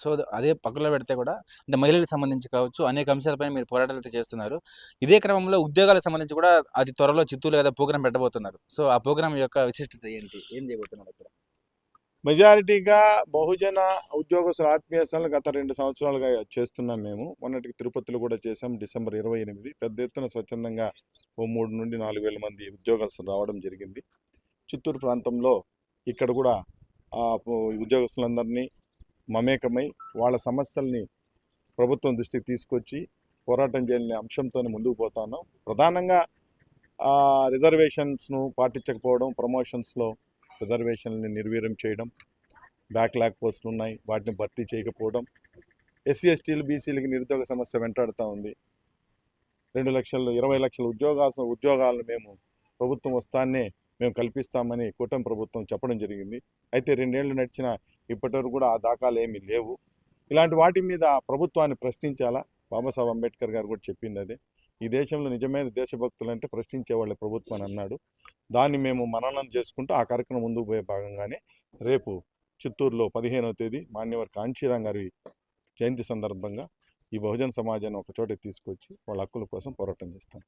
So, అదే పక్కలో పెడితే కూడా అంటే మహిళలకు సంబంధించి కావచ్చు, అనేక అంశాలపై మీరు పోరాటాలైతే చేస్తున్నారు. ఇదే క్రమంలో ఉద్యోగాలకు సంబంధించి కూడా అతి త్వరలో చిత్తూరులో ఏదో ప్రోగ్రామ్ పెట్టబోతున్నారు. సో, ఆ ప్రోగ్రామ్ యొక్క విశిష్టత ఏంటి? ఏం చేయబోతున్నారు అక్కడ? మెజారిటీగా బహుజన ఉద్యోగస్తుల ఆత్మీయ సంఘాలు గత 2 సంవత్సరాలుగా చేస్తున్నాం మేము. మొన్నటికి తిరుపతిలో కూడా చేసాం. డిసెంబర్ 28 పెద్ద ఎత్తున స్వచ్ఛందంగా ఓ 3,000-4,000 మంది ఉద్యోగస్తులు రావడం జరిగింది. చిత్తూరు ప్రాంతంలో ఇక్కడ కూడా ఉద్యోగస్తులందరినీ మమేకమై వాళ్ళ సమస్యల్ని ప్రభుత్వం దృష్టికి తీసుకొచ్చి పోరాటం చేయాలనే అంశంతోనే ముందుకు పోతున్నాం. ప్రధానంగా రిజర్వేషన్స్ను పాటించకపోవడం, ప్రమోషన్స్లో రిజర్వేషన్ని నిర్వీర్యం చేయడం, బ్యాక్లాగ్ పోస్టులు ఉన్నాయి వాటిని భర్తీ చేయకపోవడం, ఎస్సీ ఎస్టీలు బీసీలకి నిరుద్యోగ సమస్య వెంటాడుతూ ఉంది. 20 లక్షల ఉద్యోగాలను మేము ప్రభుత్వం వస్తానే మేము కల్పిస్తామని కూటమి ప్రభుత్వం చెప్పడం జరిగింది. అయితే 2 ఏళ్ళు నడిచిన ఇప్పటివరకు కూడా ఆ దాఖలు ఏమీ లేవు. ఇలాంటి వాటి మీద ప్రభుత్వాన్ని ప్రశ్నించాలా. బాబాసాహెబ్ అంబేద్కర్ గారు కూడా చెప్పింది అదే. ఈ దేశంలో నిజమైన దేశభక్తులు అంటే ప్రశ్నించే వాళ్ళ ప్రభుత్వం అని అన్నాడు. దాన్ని మేము మననం చేసుకుంటూ ఆ కార్యక్రమం ముందుకు పోయే భాగంగానే రేపు చిత్తూరులో 15వ తేదీ మాన్యవర్ కాంచీరాం గారి జయంతి సందర్భంగా ఈ బహుజన సమాజాన్ని ఒక చోట తీసుకొచ్చి వాళ్ళ హక్కుల కోసం పోరాటం చేస్తాం.